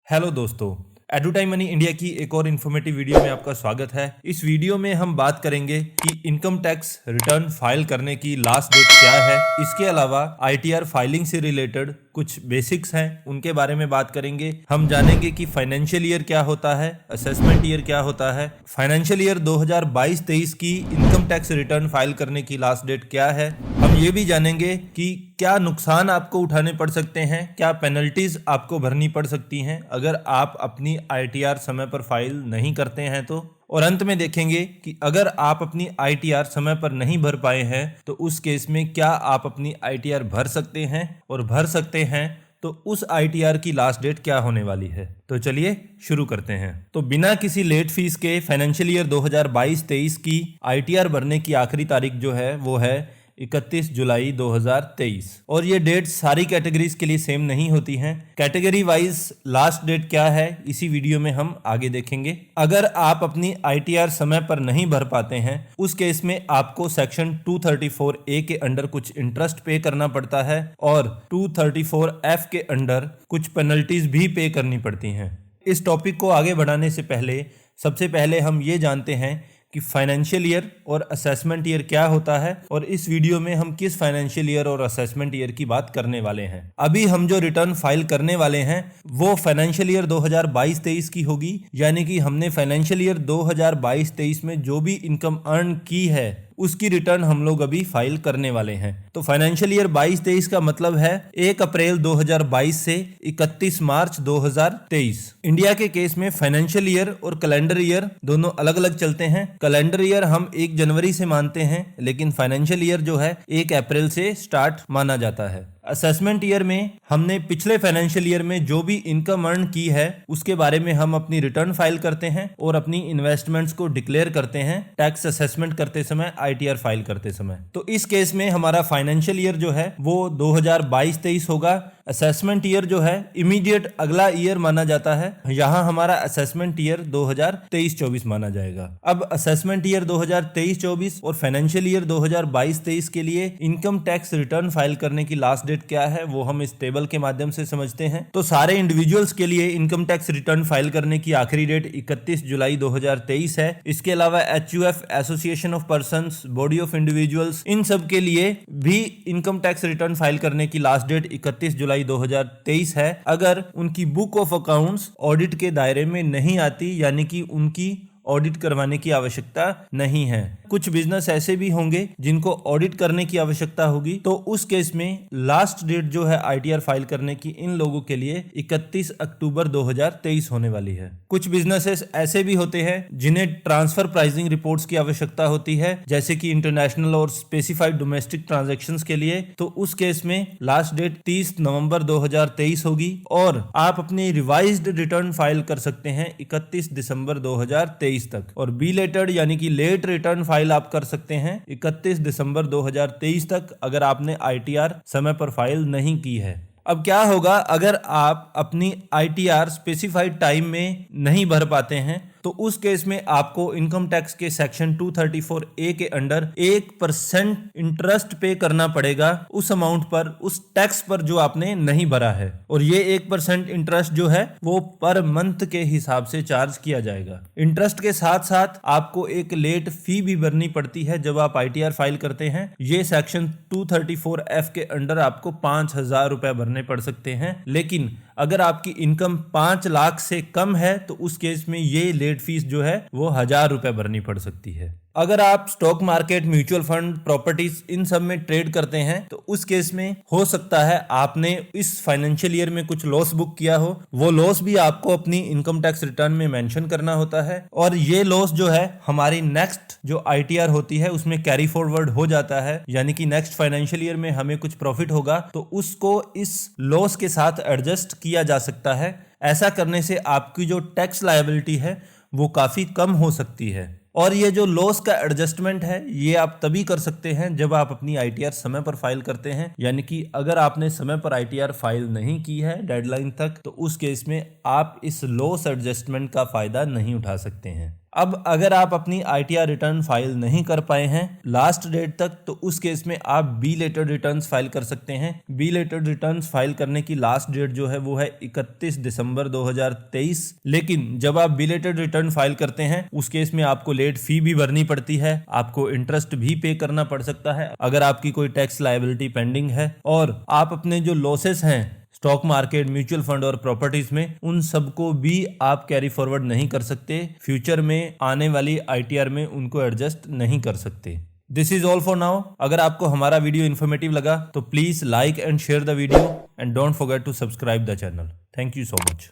Hello दोस्तों, एडुटाइम money India की एक और इन्फॉर्मेटिव वीडियो में आपका स्वागत है। इस वीडियो में हम बात करेंगे कि इनकम टैक्स रिटर्न फाइल करने की लास्ट डेट क्या है। इसके अलावा आईटीआर फाइलिंग से रिलेटेड कुछ बेसिक्स हैं, उनके बारे में बात करेंगे। हम जानेंगे कि फाइनेंशियल ईयर क्या होता है, असेसमेंट ईयर क्या होता है, फाइनेंशियल ईयर 2022-23 की इनकम टैक्स रिटर्न फाइल करने की लास्ट डेट क्या है। हम ये भी जानेंगे कि क्या नुकसान आपको उठाने पड़ सकते हैं, क्या पेनल्टीज आपको भरनी पड़ सकती हैं अगर आप अपनी आईटीआर समय पर फाइल नहीं करते हैं तो। और अंत में देखेंगे कि अगर आप अपनी आईटीआर समय पर नहीं भर पाए हैं तो उस केस में क्या आप अपनी आईटीआर भर सकते हैं, और भर सकते हैं तो उस आईटीआर की लास्ट डेट क्या होने वाली है। तो चलिए शुरू करते हैं। तो बिना किसी लेट फीस के फाइनेंशियल ईयर 2022-23 की आईटीआर भरने की आखिरी तारीख जो है वो है 31 जुलाई 2023, और ये डेट सारी कैटेगरीज के लिए सेम नहीं होती हैं। कैटेगरी वाइज लास्ट डेट क्या है इसी वीडियो में हम आगे देखेंगे। अगर आप अपनी आईटीआर समय पर नहीं भर पाते हैं उस केस में आपको सेक्शन 234A के अंडर कुछ इंटरेस्ट पे करना पड़ता है और 234F के अंडर कुछ पेनल्टीज भी पे करनी पड़ती हैं। इस टॉपिक को आगे बढ़ाने से पहले सबसे पहले हम ये जानते हैं कि फाइनेंशियल ईयर और असेसमेंट ईयर क्या होता है, और इस वीडियो में हम किस फाइनेंशियल ईयर और असेसमेंट ईयर की बात करने वाले हैं। अभी हम जो रिटर्न फाइल करने वाले हैं वो फाइनेंशियल ईयर 2022-23 की होगी, यानी कि हमने फाइनेंशियल ईयर 2022-23 में जो भी इनकम अर्न की है उसकी रिटर्न हम लोग अभी फाइल करने वाले हैं। तो फाइनेंशियल ईयर 22-23 का मतलब है 1 अप्रैल 2022 से 31 मार्च 2023। इंडिया के केस में फाइनेंशियल ईयर और कैलेंडर ईयर दोनों अलग अलग चलते हैं। कैलेंडर ईयर हम 1 जनवरी से मानते हैं, लेकिन फाइनेंशियल ईयर जो है 1 अप्रैल से स्टार्ट माना जाता है। असेसमेंट ईयर में हमने पिछले फाइनेंशियल ईयर में जो भी इनकम अर्न की है उसके बारे में हम अपनी रिटर्न फाइल करते हैं और अपनी इन्वेस्टमेंट्स को डिक्लेयर करते हैं टैक्स असेसमेंट करते समय, आईटीआर फाइल करते समय। तो इस केस में हमारा फाइनेंशियल ईयर जो है वो 2022-23 होगा। असेसमेंट ईयर जो है इमीडिएट अगला ईयर माना जाता है, यहाँ हमारा असेसमेंट ईयर 2023-24 माना जाएगा। अब असेसमेंट ईयर 2023-24 और फाइनेंशियल ईयर 2022-23 के लिए इनकम टैक्स रिटर्न फाइल करने की लास्ट डेट क्या है वो हम इस टेबल के माध्यम से समझते हैं। तो सारे इंडिविजुअल्स के लिए इनकम टैक्स रिटर्न फाइल करने की आखिरी डेट 31 जुलाई 2023 है। इसके अलावा HUF, association of persons, body of individuals, इन सब के लिए भी इनकम टैक्स रिटर्न फाइल करने की लास्ट डेट 31 जुलाई 2023 है, अगर उनकी बुक ऑफ अकाउंट्स ऑडिट के दायरे में नहीं आती, यानी कि उनकी ऑडिट करवाने की आवश्यकता नहीं है। कुछ बिजनेस ऐसे भी होंगे जिनको ऑडिट करने की आवश्यकता होगी, तो उस केस में लास्ट डेट जो है आईटीआर फाइल करने की इन लोगों के लिए 31 अक्टूबर 2023 होने वाली है। कुछ बिजनेसेस ऐसे भी होते हैं जिन्हें ट्रांसफर प्राइसिंग रिपोर्ट्स की आवश्यकता होती है, जैसे कि इंटरनेशनल और स्पेसिफाइड डोमेस्टिक ट्रांजैक्शंस के लिए, तो उस केस में लास्ट डेट 30 नवंबर 2023 होगी और आप अपनी रिवाइज्ड रिटर्न फाइल कर सकते हैं 31 दिसंबर 2023 तक। और बिलेटेड यानी कि लेट रिटर्न फाइल आप कर सकते हैं 31 दिसंबर 2023 तक, अगर आपने आईटीआर समय पर फाइल नहीं की है। अब क्या होगा अगर आप अपनी आईटीआर स्पेसिफाइड टाइम में नहीं भर पाते हैं, तो उस केस में आपको इनकम टैक्स के सेक्शन 234A के अंडर 1% इंटरेस्ट पे करना पड़ेगा उस अमाउंट पर, उस टैक्स पर जो आपने नहीं भरा है। और ये 1% इंटरेस्ट जो है वो पर मंथ के हिसाब से चार्ज किया जाएगा। इंटरेस्ट के साथ साथ आपको एक लेट फी भी भरनी पड़ती है जब आप आईटीआर फाइल करते हैं। ये सेक्शन 234F के अंडर आपको 5,000 रुपए भरने पड़ सकते हैं, लेकिन अगर आपकी इनकम 5 लाख से कम है तो उस केस में ये लेट फीस जो है वो 1,000 रुपए भरनी पड़ सकती है। अगर आप stock market, mutual fund, properties इन सब में ट्रेड करते हैं तो उस केस में हो सकता है आपने इस फाइनेंशियल ईयर में कुछ लॉस बुक किया हो, वो लॉस भी आपको अपनी इनकम टैक्स रिटर्न में मेंशन करना होता है, और ये लॉस जो है हमारी नेक्स्ट जो आईटीआर होती है उसमें कैरी फॉरवर्ड हो जाता है, यानी कि नेक्स्ट फाइनेंशियल ईयर में हमें कुछ प्रॉफिट होगा तो उसको इस लॉस के साथ एडजस्ट किया जा सकता है। ऐसा करने से आपकी जो टैक्स लायबिलिटी है वो काफी कम हो सकती है। और ये जो लॉस का एडजस्टमेंट है ये आप तभी कर सकते हैं जब आप अपनी आईटीआर समय पर फाइल करते हैं, यानी कि अगर आपने समय पर आईटीआर फाइल नहीं की है डेडलाइन तक, तो उस केस में आप इस लॉस एडजस्टमेंट का फायदा नहीं उठा सकते हैं। अब अगर आप अपनी ITR रिटर्न फाइल नहीं कर पाए हैं लास्ट डेट तक, तो उस केस में आप बिलेटेड रिटर्न्स फाइल कर सकते हैं। बिलेटेड रिटर्न्स फाइल करने की लास्ट डेट जो है वो है 31 दिसंबर 2023। लेकिन जब आप बिलेटेड रिटर्न फाइल करते हैं उस केस में आपको लेट फी भी भरनी पड़ती है, आपको इंटरेस्ट भी पे करना पड़ सकता है अगर आपकी कोई टैक्स लायबिलिटी पेंडिंग है। और आप अपने जो लॉसेस हैं स्टॉक मार्केट, म्यूचुअल फंड और प्रॉपर्टीज में, उन सबको भी आप कैरी फॉरवर्ड नहीं कर सकते। फ्यूचर में आने वाली ITR में उनको एडजस्ट नहीं कर सकते। This is all for now. अगर आपको हमारा वीडियो इन्फॉर्मेटिव लगा तो please like and share the video and don't forget to subscribe the channel. Thank you so much.